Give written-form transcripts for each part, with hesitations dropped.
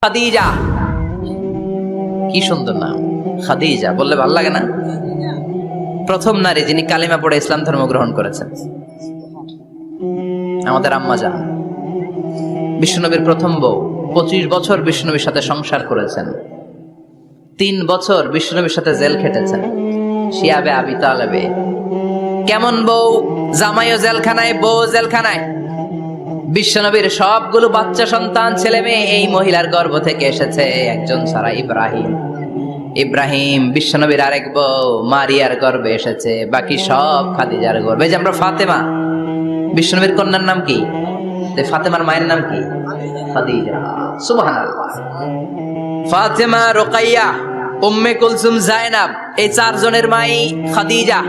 খাদিজা, কি সুন্দর নাম খাদিজা, বললে ভালো লাগে না? প্রথম নারী যিনি কালিমা পড়ে ইসলাম ধর্ম গ্রহণ করেছেন আমাদের আম্মা জান, বিশ্বনবীর প্রথম বউ। 25 বছর বিশ্বনবীর সাথে সংসার করেছেন, 3 বছর বিশ্বনবীর সাথে জেল খেটেছেন শিয়াবে আবি তালেবে। কেমন বউ? জামাইও জেলখানায়, বউ জেলখানায়। বিশ্বনবীর সবগুলো বাচ্চা সন্তান ছেলে মেয়ে এই মহিলার গর্ভ থেকে এসেছে, একজন ছাড়া ইব্রাহিম বিশ্বনবীর আরেক বউ মারিয়ার গর্ভে এসেছে, বাকি সব খাদিজার গর্ভে। যে আমরা ফাতেমা, বিশ্বনবীর কন্যার নাম কি? ফাতেমার মায়ের নাম কি? খাদিজা। সুবহানাল্লাহ। ফাতেমা, রোকাইয়া, উম্মে কুলসুম, জায়নাব, এই 4 জনের মাই খাদিজা।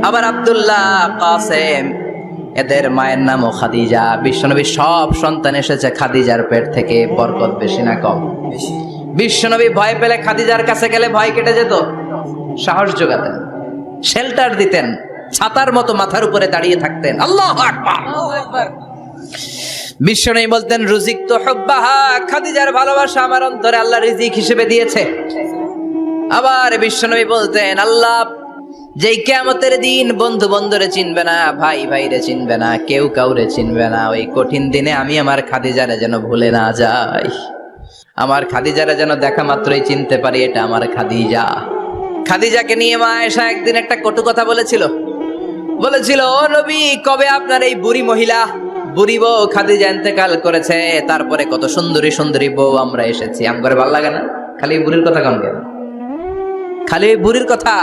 আবার আব্দুল্লাহ, কাসেম, এদের মায়ের নামও খাদিজা। বিশ্বনবীর সব সন্তান এসেছে খাদিজার পেট থেকে। বরকত বেশি না কম? বিশ্বনবী ভয় পেলে খাদিজার কাছে গেলে ভয় কেটে যেত, সাহস যোগাতেন, শেল্টার দিতেন, ছাতার মতো মাথার উপরে দাঁড়িয়ে থাকতেন। আল্লাহু আকবার। বিশ্বনবী বলতেন, রুজিক তো হুব্বাহা, খাদিজার ভালোবাসা আমার অন্তরে আল্লাহ রিজিক হিসেবে দিয়েছে। আবার বিশ্বনবী বলতেন, আল্লাহ যেই কিয়ামতের দিন বন্ধু বন্ধুরে চিনবে না, ভাই ভাইরে চিনবে না, কেউ কাউরে চিনবে না, ওই কঠিন দিনে আমি আমার খাদিজারে যেন ভুলে না যাই, আমার খাদিজারে যেন দেখা মাত্রই চিনতে পারি এটা আমার খাদিজা। খাদিজাকে নিয়ে মা আয়েশা একদিন একটা কটু কথা বলেছিল, ও নবী, কবে আপনার এই বুড়ি মহিলা, বুড়ি বউ খাদিজা ইন্তেকাল করেছে, তারপরে কত সুন্দরী সুন্দরী বউ আমরা এসেছি, আমার ভালো লাগে না? খালি বুড়ির কথা কন কেন? খালি ওই বুড়ির কথা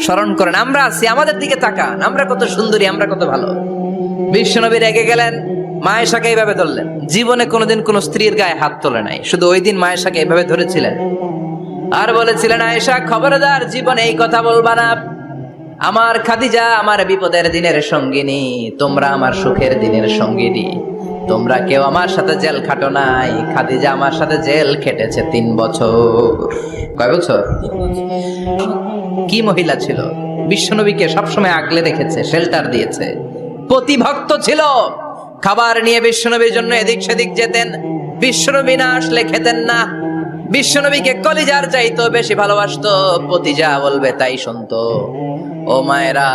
স্মরণ করেন। আমরা আছি, আমাদের দিকে তাকান, আমরা কত সুন্দরী, আমরা কত ভালো। বিশ্বনবী রেগে গেলেন, মা আয়েশাকে এইভাবে ধরলেন। জীবনে কোনোদিন কোন স্ত্রীর গায়ে হাত তোলে নাই, শুধু ওই দিন মা আয়েশাকে এইভাবে ধরেছিলেন আর বলেছিলেন, আয়েশা খবরদার, জীবনে এই কথা বলবা না। আমার খাদিজা আমার বিপদের দিনের সঙ্গিনী, তোমরা আমার সুখের দিনের সঙ্গিনী। তোমরা কেউ আমার সাথে জেল খাটো নাই, খাদিজা আমার সাথে জেল খেটেছে 3 বছর। কয় বছর? কি মহিলা ছিল! বিশ্বনবীকে সবসময় আগলে রেখেছে, শেল্টার দিয়েছে, প্রতিভক্ত ছিল। খাবার নিয়ে বিশ্বনবীর জন্য এদিক সেদিক যেতেন, বিশ্বনবী না আসলে খেতেন না। বিশ্বনবীকে কলিজার চাইতো বেশি ভালোবাসতো, পতি যা বলবে তাই শুনতো। ও মায়েরা,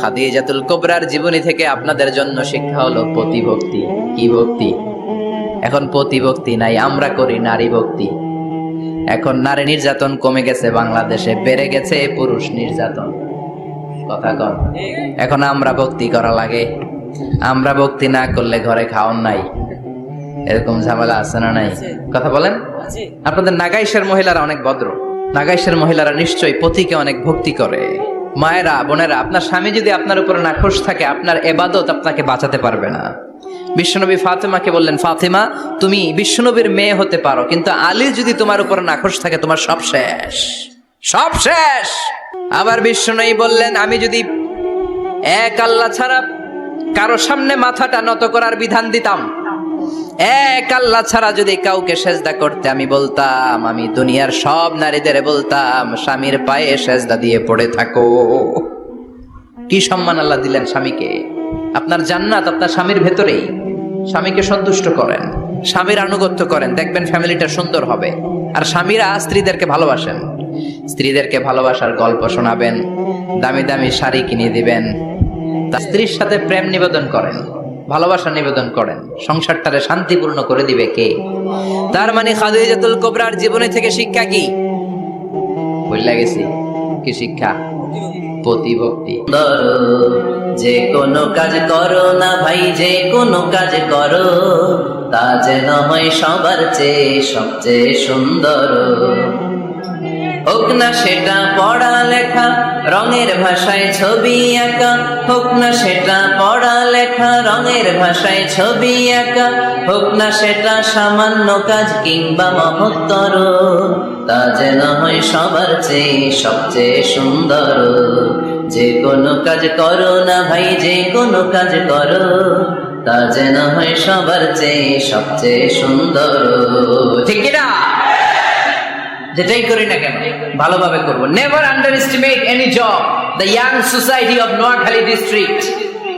খাদিজাতুল কুবরার জীবনী থেকে আপনাদের জন্য শিক্ষা হলো প্রতিভক্তি। কি ভক্তি? এখন প্রতিভক্তি নাই, আমরা করি নারী ভক্তি। এখন নারী নির্যাতন কমে গেছে বাংলাদেশে, বেড়ে গেছে পুরুষ নির্যাতন। কথা কন। এখন আমরা ভক্তি করা লাগে, আমরা ভক্তি না করলে ঘরে খাওয়ান নাই, এরকম ঝামেলা আছে না নাই? কথা বলেন। আপনাদের নাগাইশের মহিলারা অনেক ভদ্র, নাগাইশের মহিলারা নিশ্চয়ই পতিকে অনেক ভক্তি করে। মায়েরা, বোনেরা, আপনার স্বামী যদি আপনার উপরে নাখোশ থাকে, আপনার ইবাদত আপনাকে বাঁচাতে পারবে না। বিশ্বনবী ফাতেমাকে বললেন, ফাতেমা তুমি বিশ্বনবীর মেয়ে হতে পারো, কিন্তু আলী যদি তোমার উপরে নাখোশ থাকে, তোমার সব শেষ, সব শেষ। আবার বিশ্বনবী বললেন, আমি যদি এক আল্লাহ ছাড়া কারো সামনে মাথাটা নত করার বিধান দিতাম, এক আল্লাহ ছাড়া যদি কাউকে সেজদা করতে আমি বলতাম, আমি দুনিয়ার সব নারীদের বলতাম স্বামীর পায়ে সেজদা দিয়ে পড়ে থাকো। কি সম্মান আল্লাহ দিলেন স্বামীকে! আপনার জান্নাত আপনার স্বামীর ভেতরেই। স্বামীকে সন্তুষ্ট করেন, স্বামীর আনুগত্য করেন, দেখবেন ফ্যামিলিটা সুন্দর হবে। আর স্বামীরা স্ত্রীদেরকে ভালোবাসেন, স্ত্রীদেরকে ভালোবাসার গল্প শোনাবেন, দামি দামি শাড়ি কিনে দিবেন, তার স্ত্রীর সাথে প্রেম নিবেদন করেন, ভালোবাসা নিবেদন করেন, সংসারটারে শান্তিপূর্ণ করে দিবে কে? তার মানে খাদিজাতুল কুবরার জীবনী থেকে শিক্ষা কি? ভুলে গেছি। কি শিক্ষা? প্রতিভক্তি। যে কোনো কাজ করো না ভাই, যে কোনো কাজ করো, তা যেন হয় সবার চেয়ে সবচেয়ে সুন্দর। হোক না সেটা পড়ালেখা, রঙের ভাষায় ছবি আঁকা, হোক না সেটা পড়ালেখা, রঙের ভাষায় ছবি আঁকা, হোক না সেটা সামান্য কাজ কিংবা মহত্তর, তা যেন হয় সবার চেয়ে সবচেয়ে সুন্দর। যে কোনো কাজ করো না ভাই, যে কোনো কাজ করো, তা যেন হয় সবার চেয়ে সবচেয়ে সুন্দর। ঠিক কিনা? যেটাই করি না কেন ভালোভাবে করবো। Never under estimate any job. The young society of Noakhali district.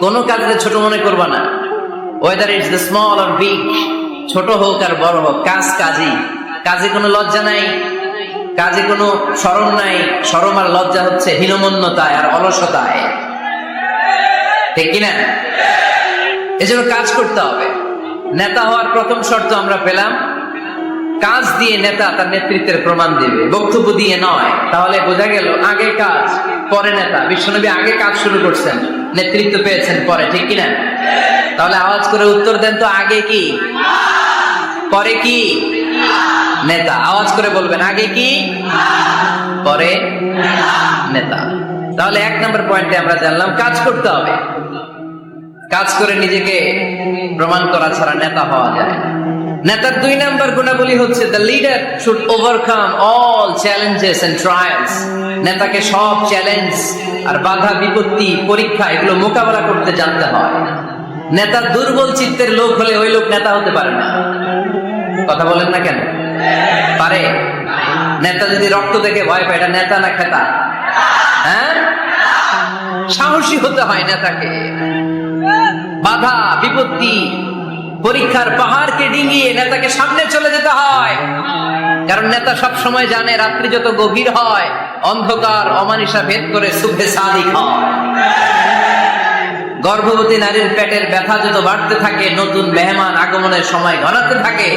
কোনো কাজে ছোট মনে করবা না, whether it's the small or big. ছোট হোক আর বড় হোক, কাজ কাজই। কাজে কোনো লজ্জা নাই, কাজে কোনো শরম নাই। শরম আর লজ্জা হচ্ছে হীনমন্যতায় আর অলসতায়, ঠিক কিনা? এজন্য কাজ করতে হবে। নেতা হওয়ার প্রথম শর্ত আমরা পেলাম, কাজ দিয়ে নেতা তার নেতৃত্বের প্রমাণ দিবে, বক্তব্য দিয়ে নয়। তাহলে বোঝা গেল আগে কাজ পরে নেতা। বিশ্বনবী আগে কাজ শুরু করছেন, নেতৃত্ব পেয়েছেন পরে, ঠিক কিনা? তাহলে আওয়াজ করে উত্তর দেন তো, আগে কি পরে কি? নেতা। আওয়াজ করে বলবেন, আগে কি পরে নেতা। তাহলে 1 নম্বর পয়েন্টে আমরা জানলাম কাজ করতে হবে। কাজ করে নিজেকে প্রমাণ করা ছাড়া নেতা হওয়া যায়। নেতার 2 নম্বর গুণাবলী হচ্ছে the leader should overcome all challenges and trials. নেতাকে সব চ্যালেঞ্জ আর বাধা বিপত্তি পরীক্ষা এগুলো মোকাবেলা করতে জানতে হয়। নেতা দুর্বল চিত্তের লোক হলে ওই লোক নেতা হতে পারে না। কথা বলেন না কেন? পারে? নেতা যদি রক্ত দেখে ভয় পায়, এটা নেতা না খেতা? হ্যাঁ, সাহসী হতে হয় নেতাকে। বাধা বিপত্তি পরীক্ষার পাহাড়কে ডিঙিয়ে নেতাকে সামনে চলে যেতে হয়। কারণ নেতা সব সময় জানে রাত্রি যত গভীর হয়, অন্ধকার অমানিসা ভেদ করে সুখে সাদিক হয়। গর্ভবতী নারীর পেটের ব্যথা যত বাড়তে থাকে, নতুন মেহমান আগমনের সময় ঘনাতে থাকে।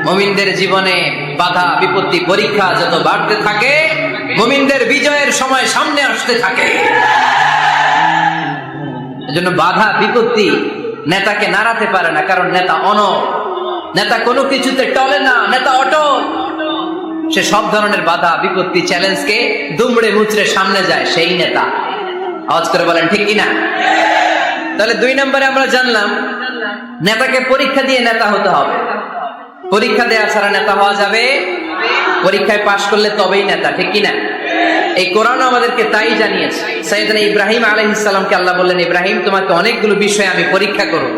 মুমিনদের জীবনে বাধা বিপত্তি পরীক্ষা যত বাড়তে থাকে, মুমিনদের বিজয়ের সময় সামনে আসতে থাকে। এজন্য বাধা বিপত্তি নেতাকে নাড়াতে পারে না, কারণ নেতা অনড়। নেতা কোনো কিছুতে টলে না, নেতা অটল। সে সব ধরনের বাধা বিপত্তি চ্যালেঞ্জকে দুমড়ে মুচড়ে সামনে যায়, সেই নেতা। আওয়াজ করে বলেন ঠিক কিনা? তাহলে 2 নম্বরে আমরা জানলাম নেতাকে পরীক্ষা দিয়ে নেতা হতে হবে। পরীক্ষা দেওয়া ছাড়া নেতা হওয়া যাবে? পরীক্ষায় পাশ করলে তবেই নেতা, ঠিক কিনা? এই কোরআন আমাদেরকে তাই জানিয়েছে। সাইয়েদনা ইব্রাহিম আলাইহিস সালামকে আল্লাহ বললেন, ইব্রাহিম তোমাকে অনেকগুলো বিষয় আমি পরীক্ষা করব,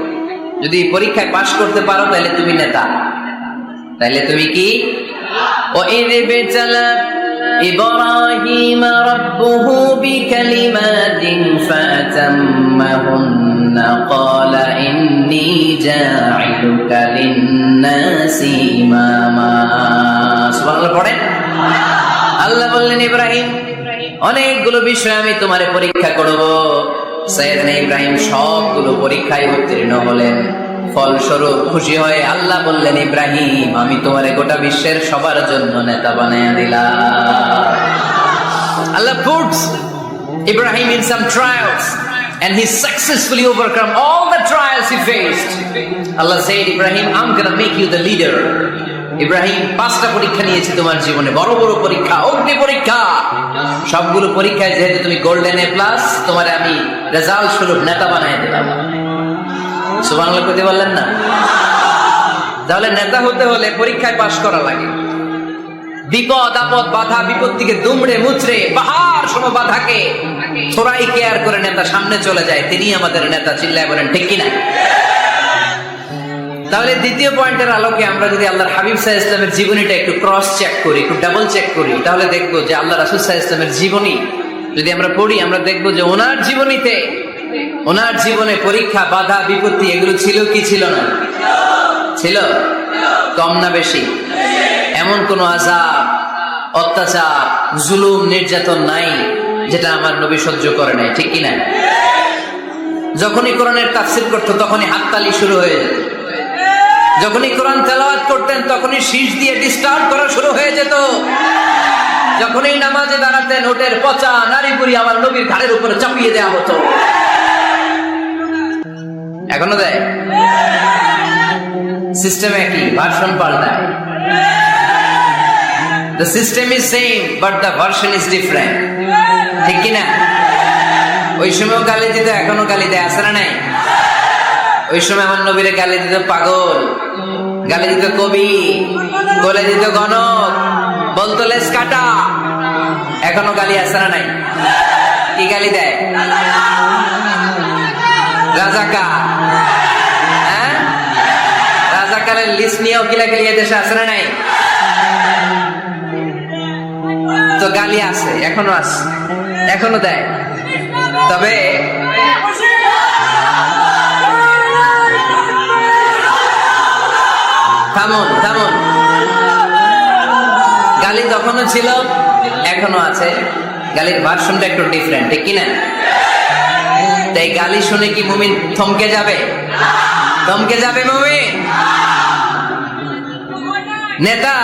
যদি পরীক্ষায় পাশ করতে পারো তাহলে তুমি নেতা। তাহলে তুমি কি? وَإِذِ ابْتَلَى إِبْرَاهِيمَ رَبُّهُ بِكَلِمَاتٍ فَأَتَمَّهُنَّ قَالَ إِنِّي جَاعِلُكَ لِلنَّاسِ إِمَامًا। সুবহানাল্লাহ পড়েন। আল্লাহ বললেন, ইব্রাহিম অনেকগুলো বিষয় আমি তোমারে পরীক্ষা করব। সাইয়েদনা ইব্রাহিম সবগুলো পরীক্ষায় উত্তীর্ণ হলেন। ফলস্বরূপ খুশি হয়ে আল্লাহ বললেন, ইব্রাহিম আমি তোমারে গোটা বিশ্বের সবার জন্য নেতা বানায়া দিলাম। আল্লাহ puts Ibrahim in some trials and he successfully overcome all the trials he faced. Allah said, Ibrahim, I'm gonna make you the leader. Ibrahim 5টা পরীক্ষা নিয়েছি তোমার জীবনে, বড় বড় পরীক্ষা, অগ্নি পরীক্ষা। সবগুলো পরীক্ষায় যেহেতু তুমি গোল্ডেন এ প্লাস, তোমারে আমি রেজাল্ট স্বরূপ নেতা বানাই দিলাম। সুবহানাল্লাহ কইতে বললেন না? তাহলে নেতা হতে হলে পরীক্ষায় পাশ করা লাগে। বিপদ আপদ বাধা বিপত্তিকে দুমড়ে মুচড়ে পাহাড় সম বাধাকে থোড়াই কেয়ার করে নেতা সামনে চলে যায়, তিনি আমাদের নেতা। চিল্লায় বলেন ঠিক কিনা? তাহলে দ্বিতীয় পয়েন্টের আলোকে আমরা যদি আল্লাহর হাবিব সাল্লাল্লাহু আলাইহি ওয়াসাল্লামের জীবনীটা একটু ক্রস চেক করি, একটু ডাবল চেক করি, তাহলে দেখবো যে আল্লাহ রাসূল সাল্লাল্লাহু আলাইহি ওয়াসাল্লামের জীবনী যদি আমরা পড়ি, আমরা দেখবো যে ওনার জীবনীতে, ওনার জীবনে পরীক্ষা বাধা বিপত্তি এগুলো ছিল কি ছিল না? ছিল। কম না বেশি? এমন কোন আযাব অত্যাচার জুলুম নির্যাতন নাই যেটা আমার নবী সহ্য করে নাই, ঠিক কিনা? যখনই কোরআনের তাফসীর করতো তখনই হাততালি শুরু হয়ে যেত। যখনই কোরআন তেলাওয়াত করতেন তখনই শীষ দিয়ে ডিস্টার্ব করা শুরু হয়ে যেত। যখনই নামাজে দাঁড়াতেন ওটের পচা নারী বুড়ি আমার নবীর ঘাড়ের উপরে চাপিয়ে দেওয়া হতো। এখনো দেয়? সিস্টেম একই, ভার্সন পাল্টায়। The system is same but the version is different, ঠিক কিনা? ওই সময় গালি দিত, এখনো গালি দেয়, আছে না নাই? ওই সময় আমার নবীরে গালি দিত পাগল, গালি দিত কবি, বলে দিত গণক, বলতো লেস কাটা। এখনো গালি আছে না নাই? কি গালি দেয়? রাজাকার। হ্যাঁ, রাজাকারের লিস্ট নিয়েও কিলাকিলি দেশে আছে না নাই? তো গালি আছে, এখনো আছে, এখনো দেয়। তবে থামুন থামুন। গালি তখনও ছিল, এখনো আছে, গালির ভার্সনটা একটু ডিফারেন্ট, ঠিক কিনা? তাই গালি শুনে কি মুমিন থমকে যাবে? থমকে যাবে মুমিন? নেতা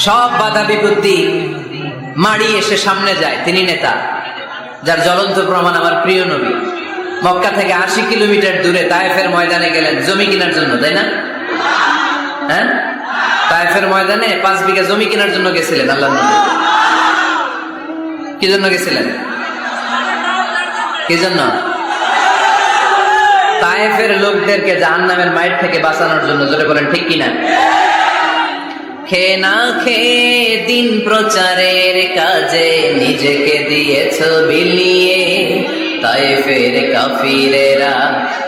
সব বাধা বিপত্তি মাড়ি এসে সামনে যায়, তিনি নেতা। যার জ্বলন্ত প্রমাণ আমার প্রিয় নবী মক্কা থেকে 80 কিলোমিটার দূরে তায়েফের ময়দানে গেলেন জমি কেনার জন্য, তাই না? হ্যাঁ, তায়েফের ময়দানে 5 বিঘা জমি কেনার জন্য গেছিলেন আল্লাহর নবী। কি জন্য গেছিলেন? কি জন্য? তায়েফের লোকদেরকে জাহান্নামের মাইর থেকে বাঁচানোর জন্য। জোরে বলেন ঠিক কিনা? খেয়ে না খেয়ে দিন প্রচারের কাজে নিজেকে দিয়েছ বিলিয়ে, তায়েফের কাফিরেরা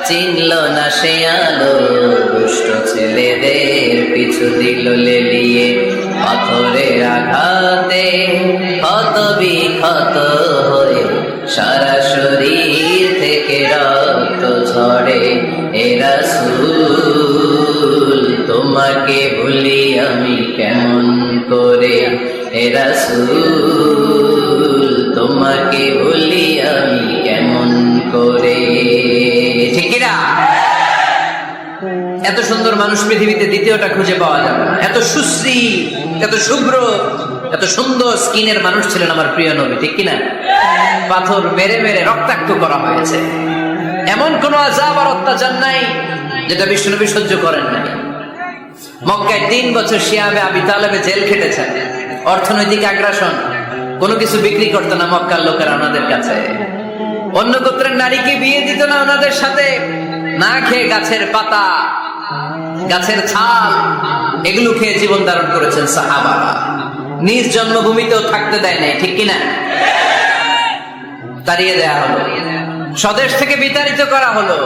চিনল না সে আলো, দুষ্ট ছেলেদের পিছু দিল লেলিয়ে, পাথরের আঘাতে ক্ষত বিক্ষত হয়ে সারা শরীর থেকে রক্ত ঝরে। এ রাসূল তোমাকে ভুলি আমি কেমন করে, এ রাসূল তোমাকে ভুলি আমি কেমন করে। ঠিক না? এত সুন্দর মানুষ পৃথিবীতে দ্বিতীয়টা খুঁজে পাওয়া যাবে না। এত সুশ্রী, এত শুভ্র, এত সুন্দর স্কিনের মানুষ ছিলেন আমার প্রিয় নবী, ঠিক কিনা? পাথর মেরে মেরে রক্তাক্ত করা হয়েছে, এমন কোন আযাব আর অত্যাচার নাই যেটা বিশ্বনবী সহ্য করেন নাই। মক্কায় 3 বছর শিয়াবে আবি তালেবে জেল খেটেছেন, অর্থনৈতিক আগ্রাসন, কোনো কিছু বিক্রি করতো না মক্কার লোকেরা ওনাদের কাছে। অন্য গোত্রের নারীকে বিয়ে দিত না ওনাদের সাথে। না খেয়ে গাছের পাতা, গাছের ছাল, এগুলো খেয়ে জীবন ধারণ করেছেন সাহাবারা। নিজ জন্মভূমিতেও থাকতে দেয় নাই, ঠিক কিনা? তাড়িয়ে দেয়া হলো, স্বদেশ থেকে বিতাড়িত করা হলো।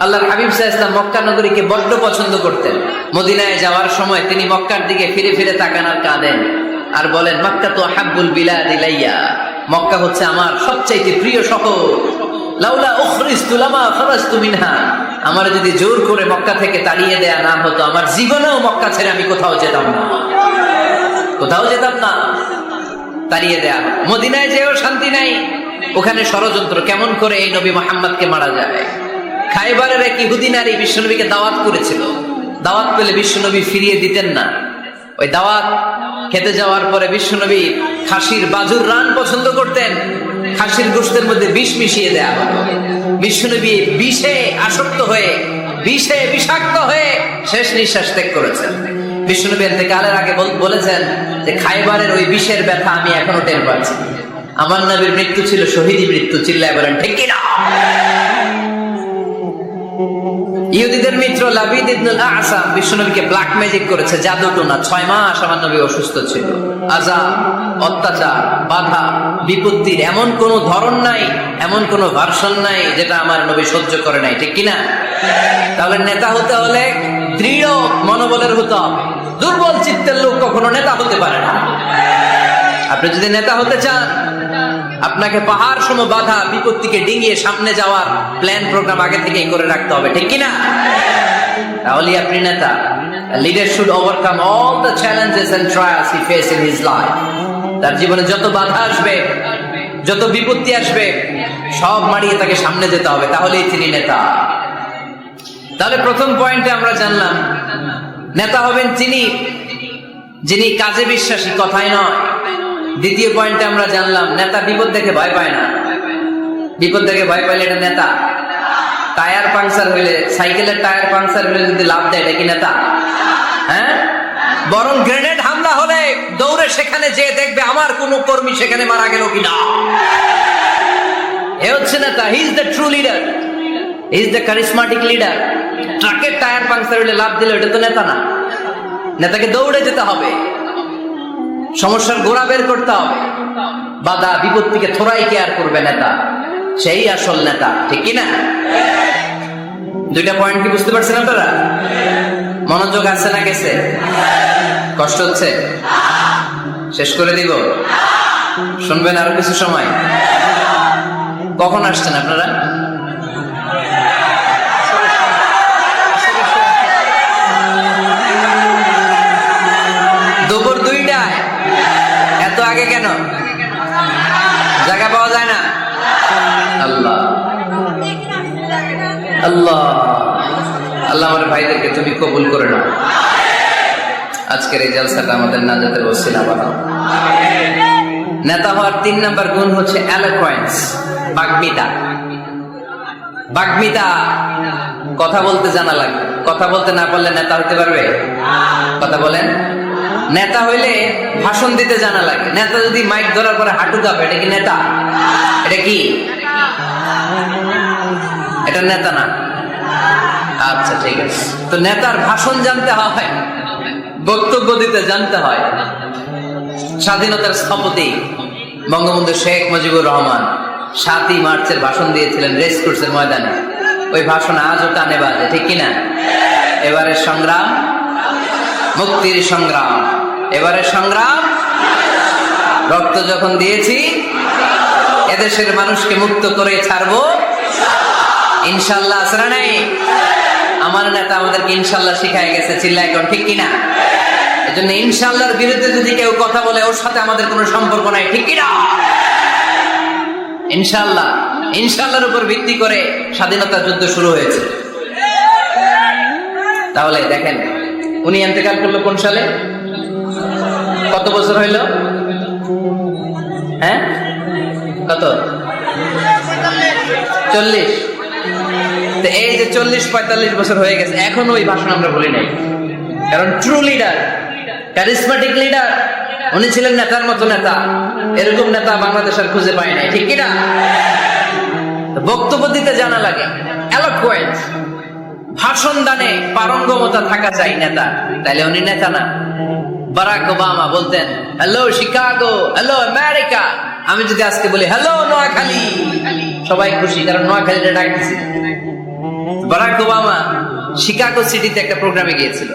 আল্লাহর হাবিব সাল্লাল্লাহু আলাইহি ওয়াসাল্লাম মক্কা নগরীকে বড্ড পছন্দ করতেন। মদিনায় যাওয়ার সময় তিনি মক্কার দিকে ফিরে ফিরে তাকান আর কাঁদেন আর বলেন, মক্কা তো হাব্বুল বিলাদ ইলাইয়া, মক্কা হচ্ছে আমার সবচাইতে প্রিয় শহর। লাউলা উখরিজতু লামা খারাজতু মিনহা, আমার যদি জোর করে মক্কা থেকে তাড়িয়ে দেয়া না হতো, আমার জীবনেও মক্কা ছেড়ে আমি কোথাও যেতাম না, কোথাও যেতাম না। তাড়িয়ে দেয়া, মদিনায় যেও শান্তি নাই, ওখানে ষড়যন্ত্র কেমন করে এই নবী মুহাম্মদকে মারা যায়। খাইবারের এক ইহুদি নারী বিশ্বনবীকে দাওয়াত করেছিল, দাওয়াত পেলে বিশ্বনবী ফিরিয়ে দিতেন না। ওই দাওয়াত খেতে যাওয়ার পরে বিশ্বনবী খাসির বাজুর রান পছন্দ করতেন, খাসির গোশতের মধ্যে বিষ মিশিয়ে দেয়া হতো। বিশ্বনবী বিষে আসক্ত হয়ে, বিষে বিষাক্ত হয়ে শেষ নিঃশ্বাস ত্যাগ করেছেন। বিশ্বনবী ইন্তেকালের আগে বলেছেন যে খাইবারের ওই বিষের ব্যথা আমি এখনো টের পাচ্ছি। আমার নবীর মৃত্যু ছিল শহীদি মৃত্যু, চিল্লায় বলেন ঠিক কিনা? ইহুদিদের মিত্র লাবিদ ইবনুল আ'সাম বিশ্বনবীকে ব্ল্যাক ম্যাজিক করেছে, জাদু টোনা। 6 মাস আমার নবী অসুস্থ ছিল। আযাব, অত্যাচার, বাধা, বিপত্তির এমন কোন ধরন নাই, এমন কোন ভার্সন নাই যেটা আমার নবী সহ্য করে নাই, ঠিক কিনা? তাহলে নেতা হতে হলে দৃঢ় মনোবলের হতে হবে। দুর্বল চিত্তের লোক কখনো নেতা হতে পারে না। আপনি যদি নেতা হতে চান, আপনাকে পাহাড় সম বাধা বিপত্তিকে ডিঙিয়ে সামনে যাওয়ার প্ল্যান প্রোগ্রাম আগে থেকেই করে রাখতে হবে, ঠিক কিনা? তাহলে আপনি নেতা। Leader should overcome all the challenges and trials he face in his life. তার জীবনে যত বাধা আসবে, যত বিপত্তি আসবে, সব মারিয়ে তাকে সামনে যেতে হবে, তাহলেই তিনি নেতা। তাহলে প্রথম পয়েন্টে আমরা জানলাম নেতা হবেন তিনি যিনি কাজে বিশ্বাসী, কথায় নয়। দ্বিতীয় পয়েন্টে আমরা জানলাম নেতা বিপদ দেখে ভয় পায় না। বিপদ দেখে ভয় পাইলে এটা নেতা। টায়ার পাংচার হইলে, সাইকেলের টায়ার পাংচার হইলে যদি লাভ দেয়, এটা কি নেতা? হ্যাঁ, বরং গ্রেনেড হামলা হলে দৌড়ে সেখানে যে দেখবে আমার কোন কর্মী সেখানে মারা গেল কিনা। এ হচ্ছে নেতা। He is the true leader, he is the charismatic leader. ট্রাকের টায়ার পাংচার হইলে লাভ দিলে এটা তো নেতা না। নেতাকে দৌড়ে যেতে হবে, সমস্যার গোড়া বের করতে হবে, বাধা বিপত্তিকে থোড়াই কেয়ার করবে নেতা, সেই আসল নেতা, ঠিক কিনা? দুইটা পয়েন্ট কি বুঝতে পারছেন আপনারা? মনোযোগ আছে না গেছে? কষ্ট হচ্ছে? শেষ করে দিব? শুনবেন আরো কিছু সময়? কখন আসছেন আপনারা? আল্লাহ আল্লাহ আমার ভাইদেরকে তুমি কবুল করে নাও। আজকের এই জলসাটা আমাদের নাজাতের ওসিলা বানাও। নেতা হওয়ার 3 নাম্বার গুণ হচ্ছে এলোকোয়েন্স, বাগ্মিতা। বাগ্মিতা, কথা বলতে জানা লাগবে। কথা বলতে না পারলে নেতা হতে পারবে? কথা বলেন। নেতা হইলে ভাষণ দিতে জানা লাগে। নেতা যদি মাইক ধরার পরে হাঁটু কাঁপে, এটা কি নেতা? এটা কি? এটা নেতা না। আচ্ছা ঠিক আছে। তো নেতার ভাষণ জানতে হয়, বক্তব্য দিতে জানতে হয়। স্বাধীনতার স্থপতি বঙ্গবন্ধু শেখ মুজিবুর রহমান 7ই মার্চের ভাষণ দিয়েছিলেন রেস কোর্সের ময়দানে। ওই ভাষণ আজও টানে বাজে, ঠিক কিনা? এবারের সংগ্রাম মুক্তির সংগ্রাম, এবারের সংগ্রাম রক্ত যখন দিয়েছি এদেশের মানুষকে মুক্ত করে ছাড়বো ইনশাল্লাহ। আসরা নাই? আমার নেতা আমাদেরকে ইনশাল্লাহ শিখাই গেছে, চিল্লা এখন, ঠিক কিনা? এজন্য ইনশাল্লাহর বিরুদ্ধে যদি কেউ কথা বলে ওর সাথে আমাদের কোনো সম্পর্ক নাই, ঠিক কিনা? ইনশাল্লাহ, ইনশাল্লাহর উপর ভিত্তি করে স্বাধীনতা যুদ্ধ শুরু হয়েছে। তাহলে দেখেন, উনি ইন্তেকাল করলো কোন সালে? কত বছর হইল? হ্যাঁ, কত? 40। তো এই যে 40-45 বছর হয়ে গেছে, এখনো ওই ভাষণ আমরা বলি নাই। কারণ ট্রু লিডার, ক্যারিসমেটিক লিডার, উনি ছিলেন নেতার মতো নেতা। এরকম নেতা বাংলাদেশ আর খুঁজে পায় নাই, ঠিক কিনা? বক্তব্য দিতে জানা লাগে, এলোকোয়েন্স, ভাষণ দানে পারঙ্গমতা থাকা চাই নেতা, তাইলে উনি নেতা না। বারাক ওবামা বলতেন হ্যালো শিকাগো, হ্যালো আমেরিকা। আমি যদি আজকে বলি হ্যালো নোয়াখালী, সবাই খুশি, কারণ নোয়াখালীটা ডাক দিছি। বারাক ওবামা শিকাগো সিটিতে একটা প্রোগ্রামে গিয়েছিল।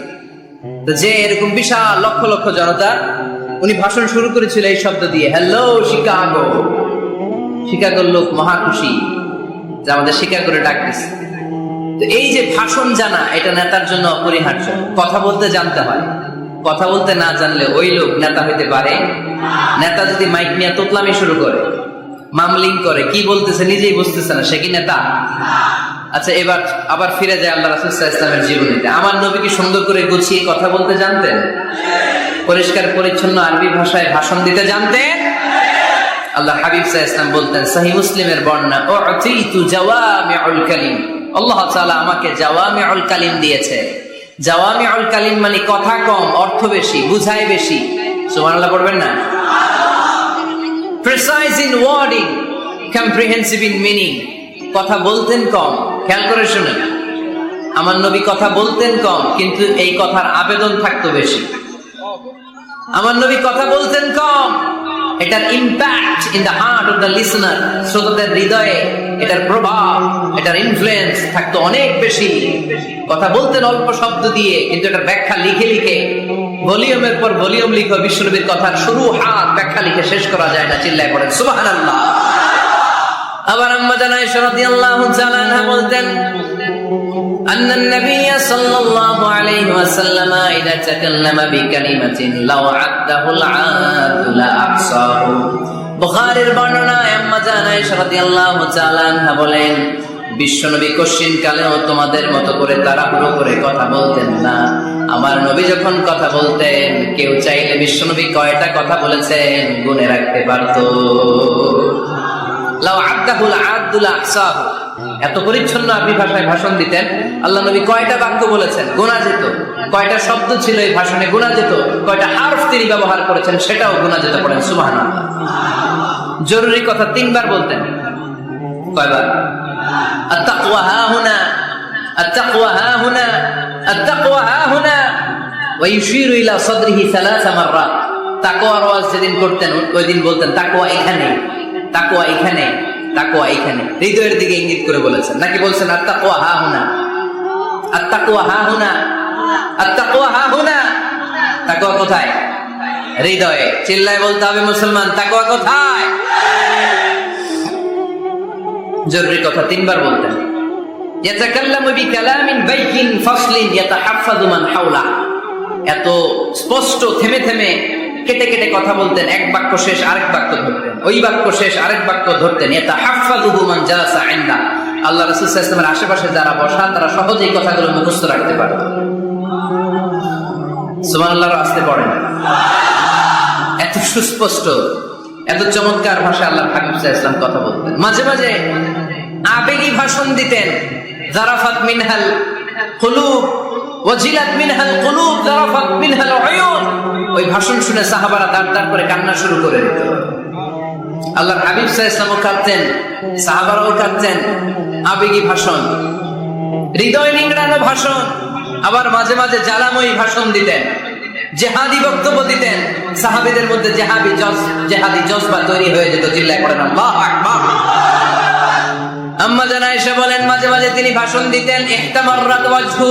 তো যে এরকম বিশাল লক্ষ লক্ষ জনতা, উনি ভাষণ শুরু করেছিল এই শব্দ দিয়ে, হ্যালো শিকাগো। শিকাগোর লোক মহা খুশি যে আমাদের শিকাগোরে ডাক দিচ্ছে। তো এই যে ভাষণ জানা, এটা নেতার জন্য অপরিহার্য। কথা বলতে জানতে হয়। কথা বলতে না জানলে ওই লোক নেতা হইতে পারে? নেতা যদি মাইক নিয়ে তোতলামি শুরু করে, মামলিং করে, কি বলতেছে নিজেই বুঝতেছে না, সে কি নেতা? আচ্ছা, এবার আবার ফিরে যায় আল্লাহ রাসূল সাল্লাল্লাহু আলাইহি ওয়াসাল্লামের জীবনীতে। আমার নবী কি সুন্দর করে গুছিয়ে কথা বলতে জানতেন? পরিষ্কার পরিচ্ছন্ন আরবি ভাষায় ভাষণ দিতে জানতেন? আল্লাহ হাবিব সাল্লাল্লাহু আলাইহি ওয়াসাল্লাম বলতেন, সহিহ মুসলিমের বর্ণনা, উতিতু জাওয়ামিউল কালিম, আল্লাহ তাআলা আমাকে জাওয়ামিউল কালিম দিয়েছে। জাওয়ামিউল কালিম মানে কথা কম, অর্থ বেশি, বুঝায় বেশি। সুবহানাল্লাহ পড়বেন না? Precise in wording, comprehensive in meaning. কথা বলতেন কম, খেয়াল করে শুনেন। আমার নবী কথা বলতেন কম, কিন্তু এই কথার আবেদন থাকতো বেশি। আমার নবী কথা বলতেন কম, এটার impact in the heart of the listener, শ্রোতাদের হৃদয়ে এটার প্রভাব, এটার ইনফ্লুয়েন্স থাকতো অনেক বেশি। কথা বলতেন অল্প শব্দ দিয়ে, কিন্তু এটার ব্যাখ্যা লিখে লিখে, ভলিউমের পর ভলিউম লিখে বিশ্বনবীর কথার শুরু হাত ব্যাখ্যা লিখে শেষ করা যায় না। চিল্লায় পড়েন সুবহানাল্লাহ। আবার আম্মা জান আয়েশা রাদিয়াল্লাহু তাআলা আনহা বলতেন, أن النبي صلى الله عليه وسلم إذا تكلم بكلمة لو عده العاد لأحصاه। বুখারীর বর্ণনায় আম্মা জান আয়েশা রাদিয়াল্লাহু তাআলা আনহা বলেন, বিশ্বনবী কশিন কালেও তোমাদের মতো করে তাড়াহুড়ো করে কথা বলতেন না। আমার নবী যখন কথা বলতেন, কেউ চাইলে বিশ্বনবী কয়টা কথা বলেছেন গুনে রাখতে পারতো। লাউ আদাহুল আদুল আহসাহু, এত পরিচ্ছন্ন আরবি ভাষায় ভাষণ দিতেন। আল্লাহ নবী কয়টা বাক্য বলেছেন গোনা যেত, কয়টা শব্দ ছিল এই ভাষণে গোনা যেত, কয়টা হারফ তিনি ব্যবহার করেছেন সেটাও গোনা যেত। পড়েন সুবহানাল্লাহ। জরুরি কথা 3 বার বলতেন। কয়বার? আত-তাকওয়া হাহুনা, আত-তাকওয়া হাহুনা, আত-তাকওয়া হাহুনা, ওয়া ইউশিরু ইলা সাদরিহি 3 মাররাত। তাকওয়ার ওয়াজ যেদিন করতেন ওই দিন বলতেন তাকওয়া এখানে, তাকওয়া এখানে, তাকওয়া এখানে, হৃদয়ের দিকে ইঙ্গিত করে বলেছেন। নাকি বলছেন আত-তাকওয়া হাহুনা, আত-তাকওয়া হাহুনা, আত-তাকওয়া হাহুনা? তাকওয়া কোথায়? হৃদয়ে। চিল্লায় বলতে হবে মুসলমান, তাকওয়া কোথায়? জরুরি কথা 3 বার বলতেন। ইয়াতাকাল্লামু বিকালামিন বাইকিন ফাসলিন ইয়াতাহাফফাযু মান হাওলা। এত স্পষ্ট থেমে থেমে কেটে কেটে কথা বলতেন, এক বাক্য শেষ আরেক বাক্য ধরতেন, ওই বাক্য শেষ আরেক বাক্য ধরতেন। ইয়াতাহাফফাযুহু মান জালাসা ইনদা। আল্লাহ রাসূল সাল্লাল্লাহু আলাইহি ওয়াসাল্লামের আশেপাশে যারা বসা তারা সহজেই কথাগুলো মুখস্থ রাখতে পারত। সুবহানাল্লাহ আসতে পড়ে না, এত সুস্পষ্ট, এত চমৎকার ভাষায় আল্লাহর হাবিব সাল্লাল্লাহু আলাইহি ওয়াসাল্লাম কথা বলতেন। মাঝে মাঝে আবেগী ভাষণ দিতেন, জারাফাত মিনহাল কুলুব ওয়াজিলাত মিনহাল কুলুব জারাফাত মিনহাল উয়ুন। ওই ভাষণ শুনে সাহাবারা দাঁড় করে কান্না শুরু করে দিত। আল্লাহর হাবিব সাল্লাল্লাহু আলাইহি ওয়াসাল্লাম কাঁদতেন, সাহাবারাও কাঁদতেন। আবেগী ভাষণ, হৃদয় নিংড়ানো ভাষণ, আবার মাঝে মাঝে জ্বালাময়ী ভাষণ দিতেন, জেহাদি বক্তব্য দিতেন। সাহাবীদের মধ্যে জেহাদি জজবা তৈরি হয়ে যেত। চিল্লায় পড়েন আল্লাহু আকবার। আম্মা জান আয়েশা বলেন, মাঝে মাঝে তিনি ভাষণ দিতেন, ইহতামাররাত ওয়াজহু,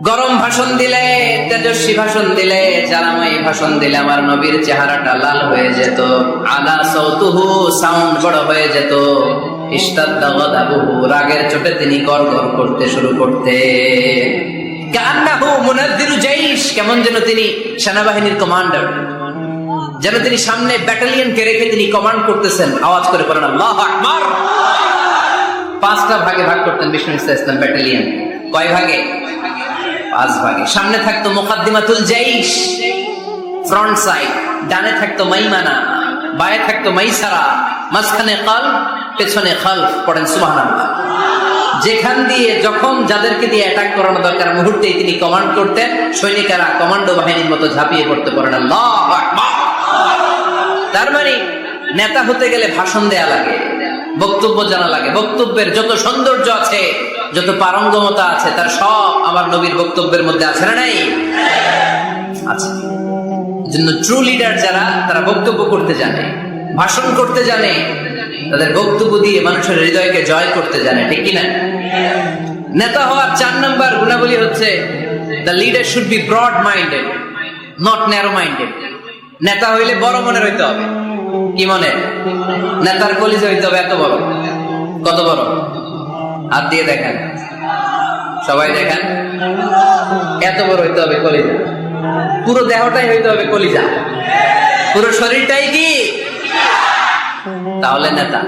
গরম ভাষণ দিলে, তেজস্বী ভাষণ দিলে, জ্বালাময়ী ভাষণ দিলে আমার নবীর চেহারাটা লাল হয়ে যেত। আলা সাউতুহু, সাউন্ড বড় হয়ে যেত। ইশতাদ্দা গাদাবুহু, রাগের চোটে তিনি গড়গড় করতে শুরু করতেন। কান্নাহু মুনাজ্জিরু জাইশ, কেমন যেন তিনি সেনাবাহিনীর কমান্ডার, যেন তিনি সামনে ব্যাটালিয়নকে রেখে তিনি কমান্ড করতেছেন। আওয়াজ করে বলেন আল্লাহু আকবার। 5টা ভাগে ভাগ করতেন বিষ্ণু ইসলাম ব্যাটালিয়ন। কয় ভাগে? 5 ভাগে। সামনে থাকতো মুকাদ্দিমাতুল জাইশ, ফ্রন্ট সাইড। ডানে থাকতো মাইমানা, বায়ে থাকতো মাইসারা, মাঝখানে কলব, পেছনে খালফ। পড়েন সুবহানাল্লাহ। যেখান দিয়ে যখন যাদেরকে দিয়ে অ্যাটাক করানো দরকার মুহূর্তেই তিনি কমান্ড করতেন। সৈনিকেরা কমান্ডো বাহিনীর মতো ঝাঁপিয়ে পড়তে পারেন আল্লাহু আকবার। তার মানে নেতা হতে গেলে ভাষণ দেয়া লাগে, বক্তব্য জানা লাগে। বক্তব্যের যত সৌন্দর্য আছে, যত পারঙ্গমতা আছে, তার সব আমার নবীর বক্তব্যের মধ্যে আছে না নাই? আছে। জন্য ট্রু লিডার যারা, তারা বক্তব্য করতে জানে, ভাষণ করতে জানে, তাদের বক্তব্য দিয়ে মানুষের হৃদয়কে জয় করতে জানে, ঠিক কিনা? নেতা হওয়ার 4 নাম্বার গুণাবলী হচ্ছে, the leader should be broad minded, not narrow minded. নেতা হইলে বড় মনের হইতে হবে। কি মনে? নেতার কলিজা হইতে হবে এত বড়। কত বড়? হাত দিয়ে দেখেন, সবাই দেখেন, এত বড় হইতে হবে কলিজা। পুরো দেহটাই হইতে হবে কলিজা, পুরো শরীরটাই কি? তাহলে নেতা।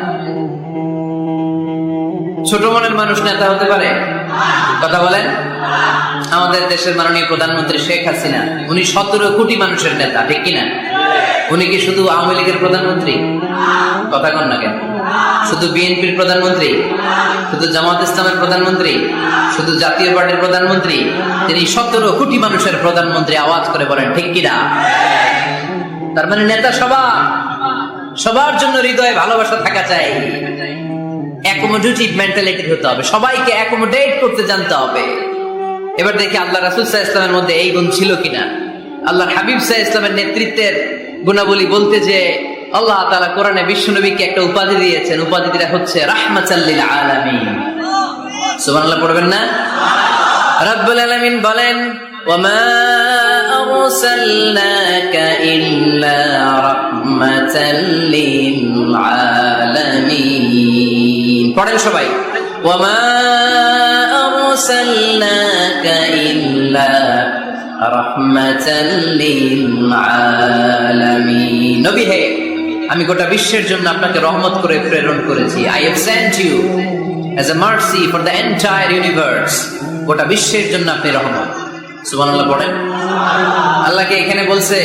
ছোট মনের মানুষ নেতা হতে পারে? কথা বলেন। আমাদের দেশের মাননীয় প্রধানমন্ত্রী শেখ হাসিনা, উনি 17 কোটি মানুষের নেতা, ঠিক কিনা? উনি কি শুধু আওয়ামী লীগের প্রধানমন্ত্রী? কথা কন না কেন? শুধু বিএনপির প্রধানমন্ত্রী? শুধু জামাত ইসলামের প্রধানমন্ত্রী? শুধু জাতীয় পার্টির প্রধানমন্ত্রী? তিনি 17 কোটি মানুষের প্রধানমন্ত্রী। আওয়াজ করে বলেন ঠিক কিনা? তার মানে নেতা সবার জন্য হৃদয়ে ভালোবাসা থাকা চাই। অ্যাকোমোডেটিভ মেন্টালিটি হতে হবে, সবাইকে অ্যাকোমোডেট করতে জানতে হবে। এবার দেখি আল্লাহ রাসূল সাল্লাল্লাহু আলাইহি ওয়াসাল্লামের মধ্যে এই গুণ ছিল কিনা। আল্লাহর হাবিব সাল্লাল্লাহু আলাইহি ওয়াসাল্লামের নেতৃত্বের গুণাবলী বলতে যে আল্লাহ তাআলা কোরআনে বিশ্বনবীকে একটা উপাধি দিয়েছেন। উপাধিটা হচ্ছে রাহমাতাল লিল আলামিন। সুবহানাল্লাহ পড়বেন না? রব্বুল আলামিন বলেন, ওয়ামা আরসালনাকা ইল্লা রাহমাতাল লিল আলামিন। পড়েন সবাই, ওয়ামা আরসালনাকা ইল্লা রাহমাতাল লিল আলামিন। নবী হে, আমি গোটা বিশ্বের জন্য আপনাকে রহমত করে প্রেরণ করেছি। I have sent you as a mercy for the entire universe. গোটা বিশ্বের জন্য আপনি রহমত। সুবহানাল্লাহ পড়েন। আল্লাহকে এখানে বলছে,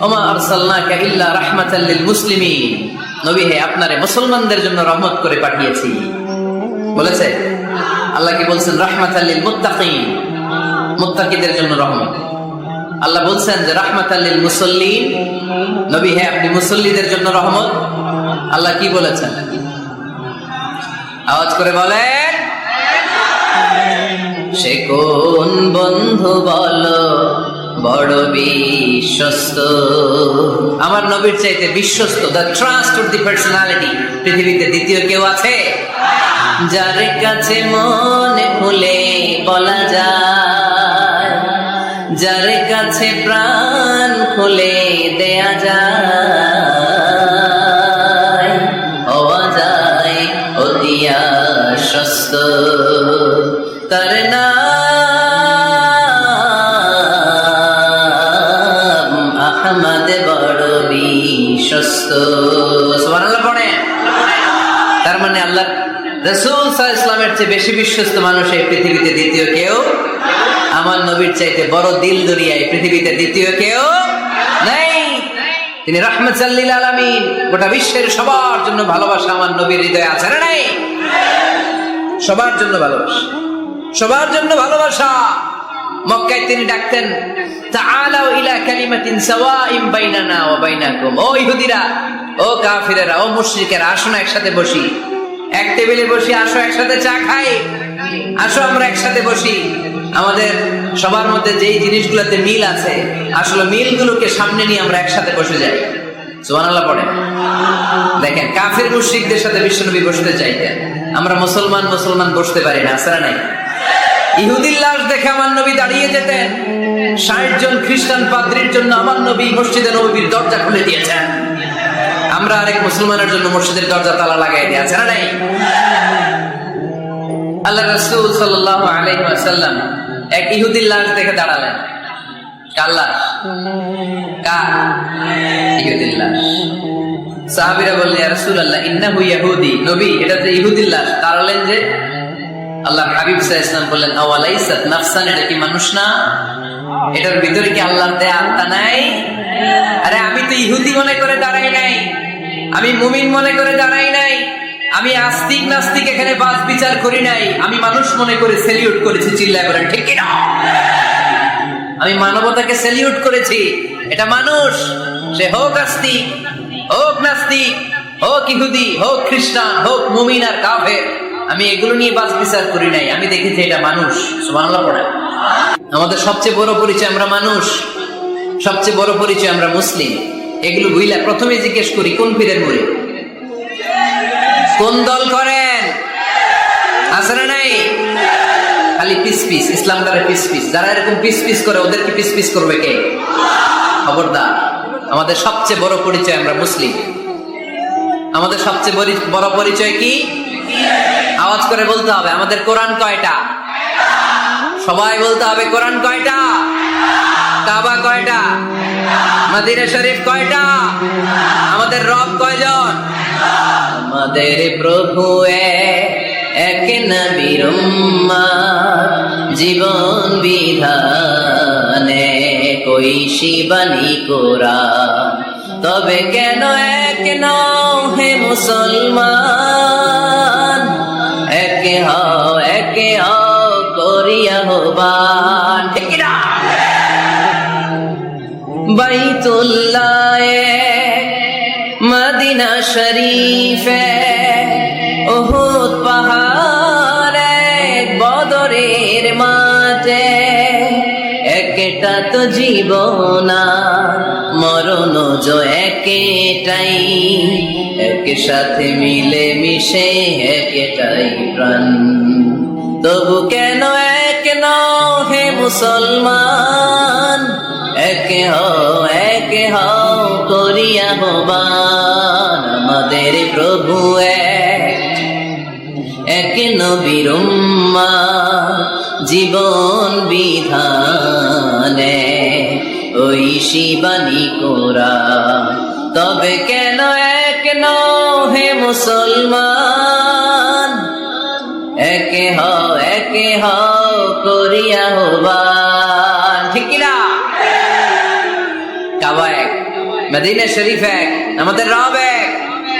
ওমা আরসালনাকা ইল্লা রাহমাতাল লিল মুসলিমিন। নবী হে, আপনারে মুসলমানদের জন্য রহমত করে পাঠিয়েছি বলেছে। আল্লাহ কি বলছেন? রাহমাতাল লিল মুত্তাকিন, মুত্তাকিদের জন্য রহমত। আল্লাহ বলছেন যে রাহমাতাল লিল মুসাল্লিন, নবী হে আপনি মুসল্লিদের জন্য রহমত। আল্লাহ কি বলেছেন? আওয়াজ করে বলেন। সে কোন বন্ধু বলো বড় বিশ্বস্ত? আমার নবীর চাইতে বিশ্বস্ত, the trust of the personality, পৃথিবীতে দ্বিতীয় কেউ আছে? যার কাছে মনে খুলে বলা যায়, যার কাছে প্রাণ খুলে দেয়া যায়, হওয়া যায় অতি আশ্বস্ত। তার নাম আহমদ বড় বিশ্বস্ত। সুবহানাল্লাহ পড়েন। তার মানে আল্লাহ রাসূল সাল্লাল্লাহু আলাইহি ওয়াসাল্লামের চেয়ে বেশি বিশ্বস্ত মানুষ এই পৃথিবীতে দ্বিতীয় কেউ, আমার নবীর চাইতে বড় দিল দরিয়া এই পৃথিবীতে দ্বিতীয় কেউ নাই। তিনি রাহমাতাল লিল আলামিন, গোটা বিশ্বের সবার জন্য ভালোবাসা আমার নবীর হৃদয়ে আছে না নাই? সবার জন্য ভালোবাসা, সবার জন্য ভালোবাসা। মক্কায় তিনি ডাকতেন, তাআলাউ ইলা কালিমাতিন সাওয়াইন বাইনানা ওয়া বাইনাকুম। ও ইহুদিরা, ও কাফিরেরা, ও মুশরিকেরা, আসো না একসাথে বসি, এক টেবিলে বসি, আসো একসাথে চা খাই, আসো আমরা একসাথে বসি। আমাদের সবার মধ্যে যেই জিনিসগুলোতে মিল আছে, আসলে মিলগুলোকে সামনে নিয়ে আমরা একসাথে বসে যাই। সুবহানাল্লাহ পড়েন। দেখেন, কাফির মুশরিকদের সাথে বিশ্বনবী বসতে চাইতেন, আমরা মুসলমান বসতে পারি না, আসলে নাই। ইহুদির লাশ দেখে আমার নবী দাঁড়িয়ে যেতেন। ৬০ জন খ্রিস্টান পাদ্রীর জন্য আমার নবী মসজিদে নববীর দরজা খুলে দিয়েছেন। আমরা আরেক মুসলমানের জন্য মসজিদের দরজা তালা লাগাই দিয়ে আছে না নাই? আল্লাহ রাসূল সাল্লাল্লাহু আলাইহি ওয়াসাল্লাম এক ইহুদির লাশ দেখে দাঁড়ালেন। কার লাশ? কার? ইহুদির লাশ। সাহাবীরা বললেন, ইয়া রাসূলুল্লাহ, ইন্নাহু ইয়াহুদি। নবী, এটা তো ইহুদির লাশ। দাঁড়ালেন যে? আল্লাহ হাবিব সাল্লাল্লাহু আলাইহি ওয়াসাল্লাম বললেন, আওয়ালাইসাত নাফসান, এটা কি মানুষ না? এটার ভিতরে কি আল্লাহর দেয়া আত্মা নাই? আরে আমি তো ইহুদি মনে করে দাঁড়াই নাই, আমি মুমিন মনে করে দাঁড়াই নাই, আমি আস্তিক নাস্তিক এখানে বাদ বিচার করি নাই, আমি মানুষ মনে করে সেলিউট করেছি। চিল্লায় বলেন ঠিক কি না? আমি মানবতাকে সেলিউট করেছি। এটা মানুষ, সে হোক আস্তিক, হোক নাস্তিক, হোক ইহুদি, হোক খ্রিস্টান, হোক মুমিন আর কাফের, আমি এগুলো নিয়ে বাদ বিচার করি নাই। আমি দেখেছি এটা মানুষ। সুবহানাল্লাহ পড়েন। আমাদের সবচেয়ে বড় পরিচয় আমরা মানুষ, সবচেয়ে বড় পরিচয় আমরা মুসলিম। এগুলো বুঝলে প্রথমে জিজ্ঞেস করি, কোন পীরের মুরিদ, কোন দল করেন? আছে না নাই? খালি পিস পিস, ইসলাম দ্বারা পিস পিস। যারা এরকম পিস পিস করে, ওদেরকে পিস পিস করবে কে? খবরদার। আমাদের সবচেয়ে বড় পরিচয় আমরা মুসলিম। আমাদের সবচেয়ে বড় পরিচয় কি? আওয়াজ করে বলতে হবে, আমাদের কোরআন কয়টা? সবাই বলতে হবে, কোরআন কয়টা? কাবা কয়টা? মদিনা শরীফ কয়টা? আমাদের রব কয়জন? আমাদের প্রভু এক নবীর উম্মত, জীবন বিধানে কইশি বাণী কোরআন। তবে কেন এক নও হে মুসলমান, একে হও করিয়া হবান। ঠিক না? বাইতুল্লাহ মদিনা শরীফে, উহুদ পাহাড়ে, বদরের মাঠে, একটা তো জীবন, মরণ যে একটাই, একসাথে মিলে মিশে একটাই প্রাণ। তবু কেন এক নও হে মুসলমান, একে হও করিয়া হবান। আমাদের প্রভু এক নবীর উম্মত, জীবন বিধানে ওই শিবানী কোরআন। তবে কেন এক নও হে মুসলমান, একে হও করিয়া হবান। ঠিক কিনা? কাবা এক, মদিনা শরীফ এক, আমাদের রব এক,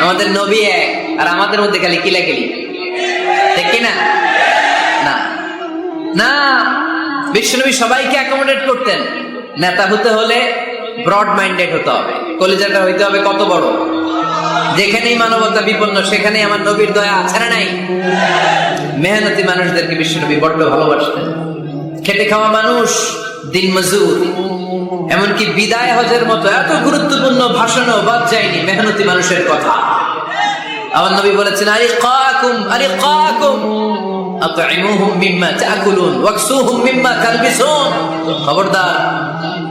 আমাদের নবী এক, আর আমাদের মধ্যে খালি কিলাকিলি। ঠিক কিনা? না না, বিশ্বনবী সবাইকে অ্যাকোমোডেট করতেন। নেতা হতে হলে ব্রড মাইন্ডেড হতে হবে, কলিজাটা হইতে হবে কত বড়। যেখানেই মানবতা বিপন্ন, সেখানেই আমার নবীর দয়া আছে না নাই? মেহনতি মানুষদেরকে বিশ্বনবী বড্ড ভালোবাসতেন। খেটে খাওয়া মানুষ, দিন মজুর, এমনকি বিদায় হজের মতো এত গুরুত্বপূর্ণ ভাষণও বাদ যায়নি মেহনতি মানুষের কথা। আমার নবী বলেছেন, আরিকাকুম আতঈমুহুম মিম্মা তাকুলুন ওয়াকসুহুম মিম্মা তালবিসুন। খবরদার,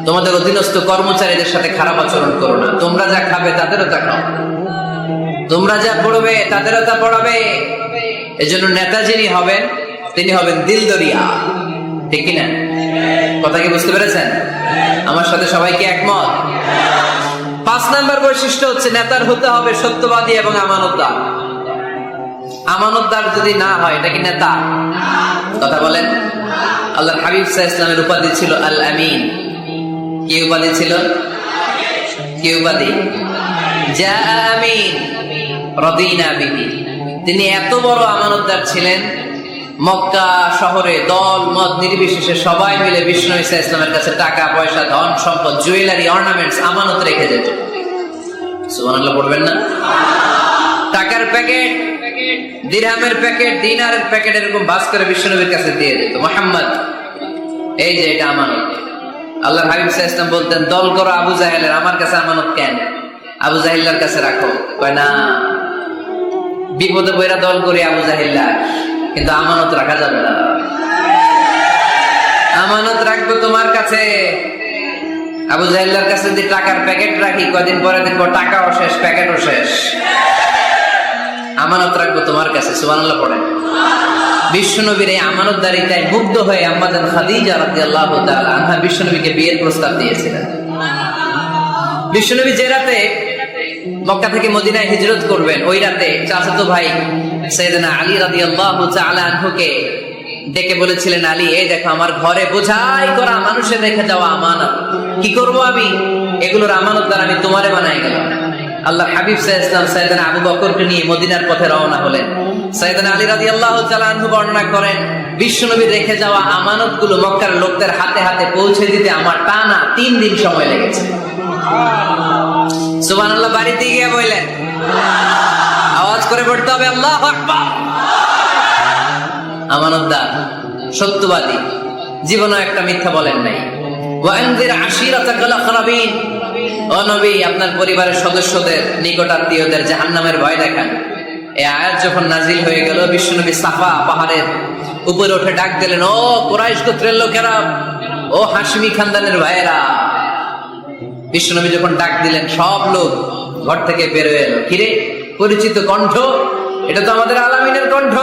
তোমাদের অধীনস্থ কর্মচারীদের সাথে খারাপ আচরণ করো না। তোমরা যা খাবে তাদেরও তা খাও, তোমরা যা পড়বে তাদেরও তা পড়াবে। এজন্য নেতা যিনি হবেন, তিনি হবেন দিল দরিয়া। ঠিক কিনা? কথা কি বুঝতে পেরেছেন? আমার সাথে সবাইকে একমত? 5 নাম্বার বৈশিষ্ট্য হচ্ছে, নেতার হতে হবে সত্যবাদী এবং আমানতদার। আমানতদার যদি না হয় এটা কি নেতা? কথা বলেন। আল্লাহর হাবিব সাল্লাল্লাহু আলাইহি ওয়াসাল্লামের উপাধি ছিল আল আমিন। কি উপাধি ছিল? কি উপাধি? জা আমিন রাদিনা বিহি। তিনি এত বড় আমানতদার ছিলেন, মক্কা শহরে দল মত নির্বিশেষে সবাই মিলে বিষ্ণু ঈসা ইসলামের কাছে টাকা পয়সা ধন সম্পদ জুয়েলারি অর্নামেন্টস আমানত রেখে যেত। সুবহানাল্লাহ পড়বেন না? টাকার প্যাকেট, দিরহামের প্যাকেট, দিনারের প্যাকেট এরকম ভাঁজ করে বিশ্বনবীর কাছে দিয়ে যেত। মুহাম্মদ, এই যে এটা আমানত। আল্লাহর হাবিব সাল্লাল্লাহু আলাইহি ওয়াসাল্লাম বলতেন, দল করো আবু জাহেলের, আমার কাছে আমানত কেন? আবু জাহেলের কাছে রাখো। কয় না, বিপদে পড়া দল করে আবু জাহেল্লা, কিন্তু আমানত রাখা যাবে না। আমানত রাখবো তোমার কাছে। আবু জাহেল্লার কাছে যদি টাকার প্যাকেট রাখি, কয়দিন পরে দেখবো টাকাও শেষ, প্যাকেটও শেষ। আমানত রাখবো তোমার কাছে। সুবহানাল্লাহ পড়েন। বিশ্বনবীর এই আমানতদারিতায় মুগ্ধ হয়ে আম্মা জান খাদিজা রাদিয়াল্লাহু তাআলা আনহা বিশ্বনবীকে বিয়ের প্রস্তাব দিয়েছিলেন। বিশ্বনবী যে রাতে মক্কা থেকে মদিনায় হিজরত করবেন, ওই রাতে চাচাতো ভাই সাইয়েদনা আলী রাদিয়াল্লাহু তাআলা আনহুকে ডেকে বলেছিলেন, আলী, এই দেখো আমার ঘরে বোঝাই করা মানুষের রেখে যাওয়া আমানত, কি করব আমি? এগুলোর আমানতদার আমি তোমারে বানাই গেলাম। আল্লাহ হাবিব সাল্লাল্লাহু আলাইহি ওয়াসাল্লাম সাইয়েদনা আবু বকরকে নিয়ে মদিনার পথে রওনা হলেন। সাইয়েদনা আলী রাদিয়াল্লাহু তাআলা আনহু বর্ণনা করেন, বিশ্বনবী রেখে যাওয়া আমানতগুলো মক্কার লোকদের হাতে হাতে পৌঁছে দিতে আমার টানা 3 দিন সময় লেগেছে। সুবহানাল্লাহ। বাড়িতে গিয়ে বললেন, আওয়াজ করে পড়তে হবে আল্লাহু আকবার। আমানতদার, সত্যবাদী, জীবনে একটা মিথ্যা বলেন নাই। ওয়ানজির আশিরাতাকাল আকরাবিন, ও নবী, আপনার পরিবারের সদস্যদের, নিকটাত্মীয়দের জাহান্নামের ভয় দেখান। এই আয়াত যখন নাজিল হয়ে গেল, বিশ্বনবী সাফা পাহাড়ের উপরে উঠে ডাক দিলেন, ও কুরাইশ গোত্রের লোকেরা, ও হাশমি খানদানের ভাইয়েরা। বিশ্বনবী যখন ডাক দিলেন, সব লোক ঘর থেকে বের হয়ে এলো। কিরে, পরিচিত কণ্ঠ, এটা তো আমাদের আলামিনের কণ্ঠ,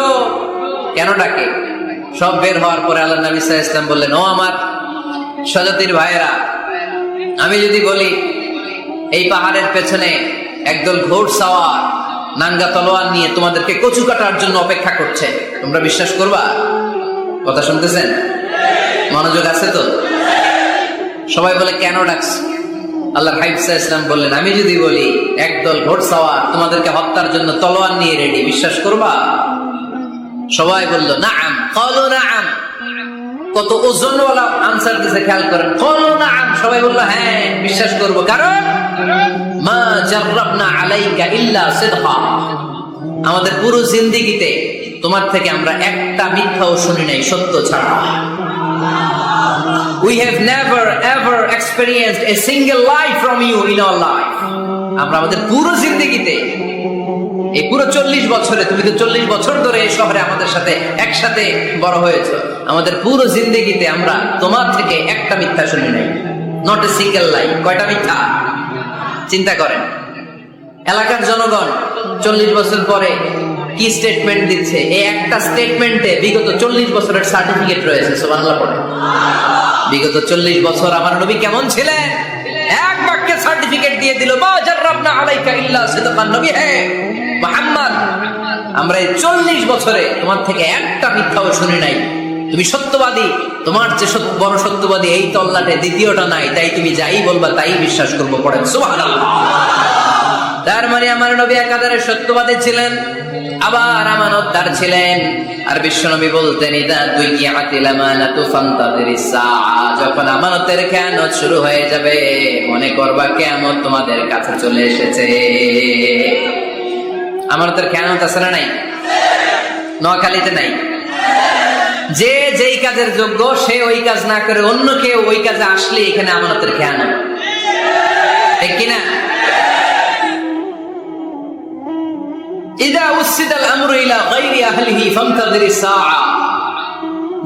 কেন ডাকে? সব বের হওয়ার পরে আল্লাহ নবী সাল্লাল্লাহু আলাইহি ওয়াসাল্লাম বললেন, ও আমার স্বজাতির ভাইয়েরা, আমি যদি বলি এই পাহাড়ের পেছনে একদল ঘোড়সাওয়ার নাঙ্গা তলোয়ার নিয়ে তোমাদেরকে কচু কাটার জন্য অপেক্ষা করছে, তোমরা বিশ্বাস করবা? কথা শুনতেছেন? মনোযোগ আছে তো? সবাই বলে, কেন ডাকছে? আল্লাহর হাবিব সাল্লাল্লাহু আলাইহি ওয়াসাল্লাম বললেন, আমি যদি বলি একদল ঘোড়সাওয়ার তোমাদেরকে হত্যার জন্য তলোয়ার নিয়ে রেডি, বিশ্বাস করবা? সবাই বলল, নাআম। ক্বালু নাআম। কত ওজনওয়ালা আনসার দিতে, খেয়াল করেন। ক্বালু নাআম, সবাই বলল, হ্যাঁ বিশ্বাস করব। কারণ মা জাররাবনা আলাইকা ইল্লা সিদকা, আমাদের পুরো জিন্দেগিতে তোমার থেকে আমরা একটা মিথ্যাও শুনি নাই, সত্য ছাড়া। We have never ever experienced a single lie from you in our life. আমরা আমাদের পুরো জিন্দেগিতে, এই পুরো 40 বছরে, তুমি তো 40 বছর ধরে এই শহরে আমাদের সাথে একসাথে বড় হয়েছো, আমাদের পুরো জিন্দেগিতে আমরা তোমার থেকে একটা মিথ্যা শুনি নাই। নট এ সিঙ্গেল লাই। কয়টা মিথ্যা? চিন্তা করেন। এলাকার জনগণ 40 বছর পরে কি স্টেটমেন্ট দিচ্ছে? এই একটা স্টেটমেন্টে বিগত 40 বছরের সার্টিফিকেট রয়েছে। সুবহানাল্লাহ পড়ে। বিগত 40 বছর আমার নবী কেমন ছিলেন, এক বাক্যে সার্টিফিকেট দিয়ে দিল, মা জাররাবনা আলাইকা ইল্লা সিদকান। নবী, হ্যাঁ মুহাম্মদ, আমরা এই 40 বছরে তোমার থেকে একটা মিথ্যাও শুনি নাই, তুমি সত্যবাদী, তোমার যে বড় সত্যবাদী এই তল্লাটে দ্বিতীয়টা নাই, তাই তুমি যাই বলবা তাই বিশ্বাস করবো। পড়েন সুবহানাল্লাহ। তার মানে আমার নবী একাধারে সত্যবাদী ছিলেন, আবার আমানতদার ছিলেন। আর বিশ্বনবী বলতেন, ইদা দুইয়াতিল আমানাতু ফান্তাযিরিস সাআ, যখন আমানতের খেয়ানত শুরু হয়ে যাবে, মনে করবা কিয়ামত তোমাদের কাছে চলে এসেছে। আমানতের খেয়ানত আছে না নাই? নোয়াখালীতে নাই? যে যেই কাজের যোগ্য সে ওই কাজ না করে অন্য কেউ ওই কাজে আসলে এখানে আমানতের খেয়ানত, ঠিক কিনা? ইদা উসিদাল আমরু ইলা গায়রি আহলিহি ফান্তাযিরিস সাআ,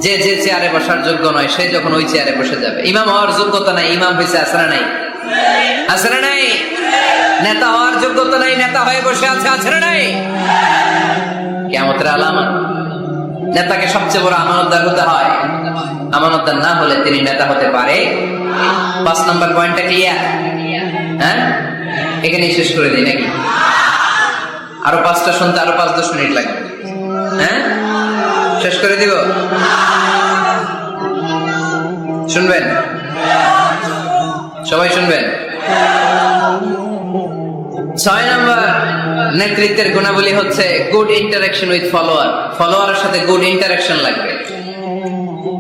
যে যে চেয়ারে বসার যোগ্য নয় সে যখন ওই চেয়ারে বসে যাবে। ইমাম হওয়ার যোগ্যতা নাই, ইমাম হইছে, আছে না নাই? আছে না নাই? নেতা হওয়ার যোগ্যতা নাই, নেতা হয়ে বসে আছে, আছে না নাই? কিয়ামতের আলামত। নেতাকে সবচেয়ে বড় আমানতদার হতে হয়, আমানতদার না হলে তিনি নেতা হতে পারে। 5 নম্বর পয়েন্টটা ক্লিয়ার? হ্যাঁ, এখানেই শেষ করে দিই নাকি? আরো 5টা শুনতে আরো 5-10 মিনিট লাগবে। হ্যাঁ, শেষ করে দিব? শুনবেন? সবাই শুনবেন? 6 নম্বর নেতৃত্বের গুণাবলী হচ্ছে গুড ইন্টারাকশন উইথ ফলোয়ার। ফলোয়ারের সাথে গুড ইন্টারাকশন লাগবে।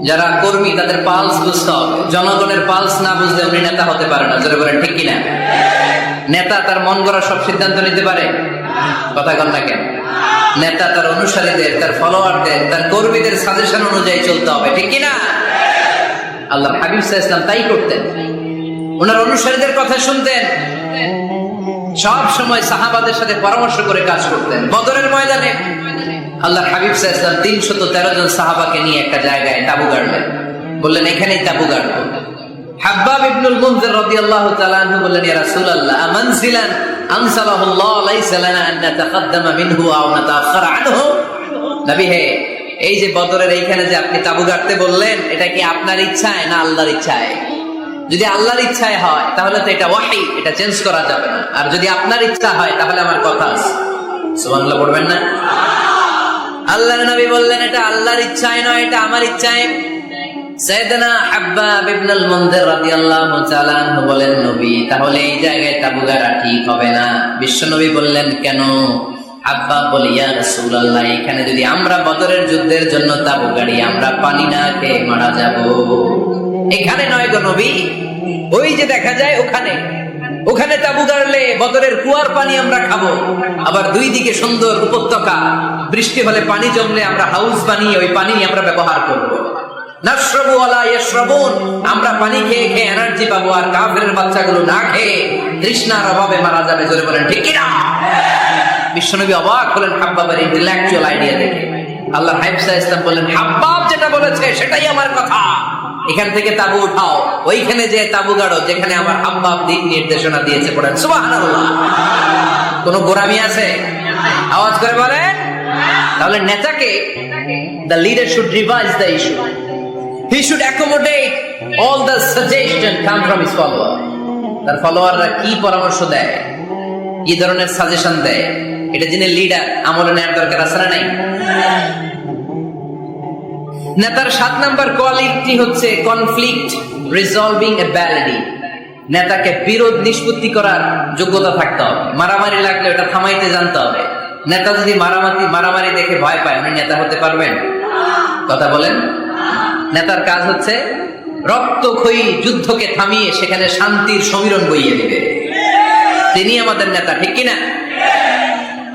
যারা কর্মী তাদের পালস বুঝতে হবে। জনগণের পালস না বুঝলে উনি নেতা হতে পারে না। জোরে বলেন ঠিক কিনা? নেতা তার মন গড়া সব সিদ্ধান্ত নিতে পারে? কথা কন না কেন? নেতা তার অনুসারীদের, তার ফলোয়ারদের, তার কর্মীদের সাজেশন অনুযায়ী চলতে হবে, ঠিক কিনা? আল্লাহ হাবিব সাল্লাল্লাহু আলাইহি ওয়াসাল্লাম তাই করতেন। ওনার অনুসারীদের কথা শুনতেন, সব সময় সাহাবাদের সাথে পরামর্শ করে কাজ করতেন। বদরের ময়দানে আল্লাহ হাবিব সাল্লাল্লাহু আলাইহি ওয়াসাল্লাম 313 জন সাহাবাকে নিয়ে একটা জায়গায় তাঁবু গাড়লেন। বললেন এখানেই তাঁবু গাড়ব। হাব্বাব ইবনুল মুনজির রাদিয়াল্লাহু তাআলা আনহু বললেন, ইয়া রাসূলুল্লাহ, আমানজিলান আনসালাহুল্লাহ লাইসা লানা আন নাতাকাদ্দামা মিনহু আও নাতাআখারা আনহু। নবী হে, এই যে বদরের এইখানে যে আপনি তাঁবু গাড়তে বললেন, এটা কি আপনার ইচ্ছায় না আল্লাহর ইচ্ছায়? যদি আল্লাহর ইচ্ছায় হয় তাহলে তো এটা ওয়াহী, এটা চেঞ্জ করা যাবে না। আর যদি আপনার ইচ্ছা হয় তাহলে আমার কথা আছে। সুবহানাল্লাহ পড়বেন না? আল্লাহর নবী বললেন এটা আল্লাহর ইচ্ছায় নয়, এটা আমার ইচ্ছায়। সাইয়েদনা হাব্বাব ইবনুল মুনজির রাদিয়াল্লাহু তাআলা আনহু বলেন, নবী তাহলে এই জায়গায় তাঁবু গাড়া ঠিক হবে না। বিশ্বনবী বললেন, কেন? হাব্বাব বলে, ইয়া রাসূলুল্লাহ, এখানে যদি আমরা বদরের যুদ্ধের জন্য তাঁবু গাড়ি, আমরা পানি না খেয়ে মারা যাব। এখানে নয় গো নবী, ওই যে দেখা যায় ওখানে, ওখানে তাঁবু গাড়লে বদরের কুয়ার পানি আমরা খাবো। আবার দুই দিকে সুন্দর উপত্যকা, বৃষ্টি হলে পানি জমলে আমরা হাউস বানিয়ে ওই পানি আমরা ব্যবহার করবো। নাশরাবু ওয়ালা ইয়াশরাবুন, আমরা পানি খেয়ে খেয়ে এনার্জি পাবো, আর কাফেরের বাচ্চাগুলো না খেয়ে তৃষ্ণার অভাবে মারা যাবে। জোরে বলেন ঠিক কিনা? বিশ্বনবী অবাক হলেন হাব্বাবের ইন্টেলেকচুয়াল আইডিয়া দেখে। আল্লাহ হাবিব সাল্লাল্লাহু আলাইহি ওয়াসাল্লাম বললেন, হাব্বাব যেটা বলেছে সেটাই আমার কথা। এখান থেকে তাঁবু উঠাও, ওইখানে যে তাঁবু গাড়ো যেখানে আমার হাব্বাব দিক নির্দেশনা দিয়েছে। পড়েন সুবহানাল্লাহ। কোন গোরামি আছে? আওয়াজ করে বলেন। তাহলে নেতাকে, the leader should revise the issue. He should accommodate all the suggestion come from his follower. তার ফলোয়াররা কি পরামর্শ দেয়, কি ধরনের সাজেশন দেয়, এটা জেনে লিডার আমলে নেওয়ার দরকার আছে না নাই? নেতার 7 নাম্বার কোয়ালিটি হচ্ছে কনফ্লিক্ট রিজলভিং এবিলিটি। নেতাকে বিরোধ নিষ্পত্তি করার যোগ্যতা থাকতে হবে। মারামারি লাগলে ওটা থামাইতে জানতে হবে। নেতা যদি মারামারি দেখে ভয় পায়, উনি নেতা হতে পারবেন? কথা বলেন। নেতার কাজ হচ্ছে রক্তক্ষয়ী যুদ্ধকে থামিয়ে সেখানে শান্তির সমীরণ বইয়ে দিবে। তিনি আমাদের নেতা, ঠিক কিনা?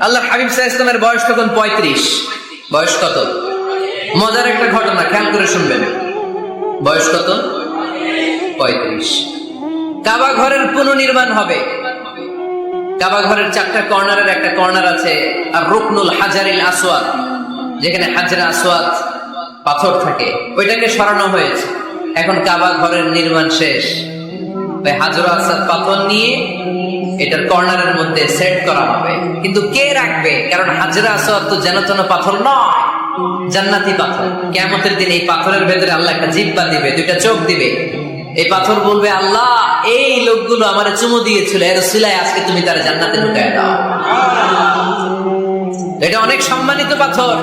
আল্লাহ হাবিব সাল্লাল্লাহু আলাইহি ওয়াসাল্লামের বয়স তখন 35। বয়স কত? মজার একটা ঘটনা, খেয়াল করে শুনবেন। বয়স কত? 35। কাবা ঘরের পুনর্নির্মাণ হবে। কাবা ঘরের 4টা কর্নারের একটা কর্নার আছে আর রুকনুল হাজারিল আসওয়াদ, যেখানে হাজরে আসওয়াদ পাথর থাকে, ওইটাকে সরানো হয়েছে। এখন কাবা ঘরের নির্মাণ শেষ, তাই হাজরে আসওয়াদ পাথর নিয়ে এটার কর্নারের মধ্যে সেট করা হবে। কিন্তু কে রাখবে? কারণ হাজরে আসওয়াদ তো যেন তেন পাথর নয়, জান্নাতি পাথর। কিয়ামতের দিন এই পাথরের ভেতরে আল্লাহ একটা জিহ্বা দিবে, 2টা চোখ দিবে। এই পাথর বলবে, আল্লাহ এই লোকগুলো আমারে চুমু দিয়েছিল, এর উসিলায় আজকে তুমি তারা জান্নাতে ঢুকায় দাও। এটা অনেক সম্মানিত পাথর,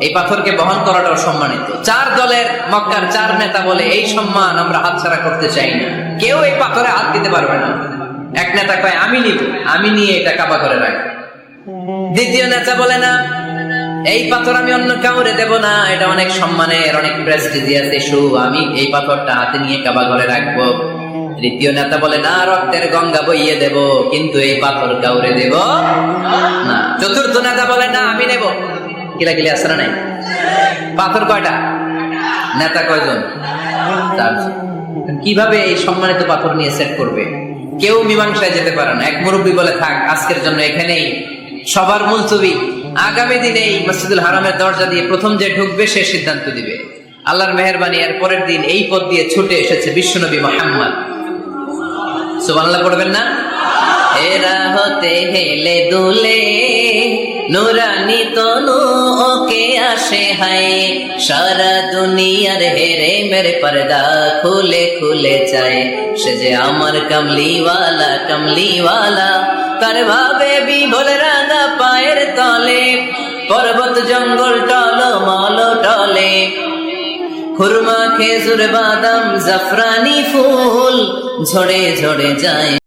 এই পাথরকে বহন করাটাও সম্মানিত। 4 দলের মক্কার 4 নেতা বলে, এই সম্মান আমরা হাতছাড়া করতে চাই না, কেউ এই পাথরে হাত দিতে পারবে না। এক নেতা কয়, আমি নিব, আমি নিয়ে এটা কাবা করে রাখ। দ্বিতীয় নেতা বলে, না, এই পাথর আমি অন্য কাউরে দেব না, এটা অনেক সম্মানের, অনেক প্রেস্টিজিয়াস ইস্যু, আমি এই পাথরটা হাতে নিয়ে কাবা ঘরে রাখবো। তৃতীয় নেতা বলে, না, রক্তের গঙ্গা বইয়ে দেব, কিন্তু এই পাথর কাউরে দেব না। চতুর্থ নেতা বলে, না, আমি নেব। কিলাকিলি আছে না নাই? পাথর কয়টা? নেতা কয়জন? 4। কিভাবে এই সম্মানিত পাথর নিয়ে সেট করবে? কেউ মীমাংসায় যেতে পারে না। এক মুরব্বী বলে, থাক, আজকের জন্য এখানেই সবার মুলতবি, আগামী দিনে এই মসজিদুল হারামের দরজা দিয়ে প্রথম যে ঢুকবে সে সিদ্ধান্ত দিবে। আল্লাহর মেহেরবানি, এর পরের দিন এই পথ দিয়ে ছুটে এসেছে বিশ্বনবী মুহাম্মদ। সুবহানাল্লাহ পড়বেন না? এরা হতে হেলে দুলে নুরানি তনু ওকে আসে হায়, সারা দুনিয়ার হেরে মেরে পর্দা খুলে খুলে চায়, সে যে আমার কামলিওয়ালা কামলিওয়ালা, তার ভাবে বিভোল রাঙা পায়ের তলে পর্বত জঙ্গল টলমল টলে, খুরমা খেজুর বাদাম জাফরানি ফুল ঝরে ঝরে যায়।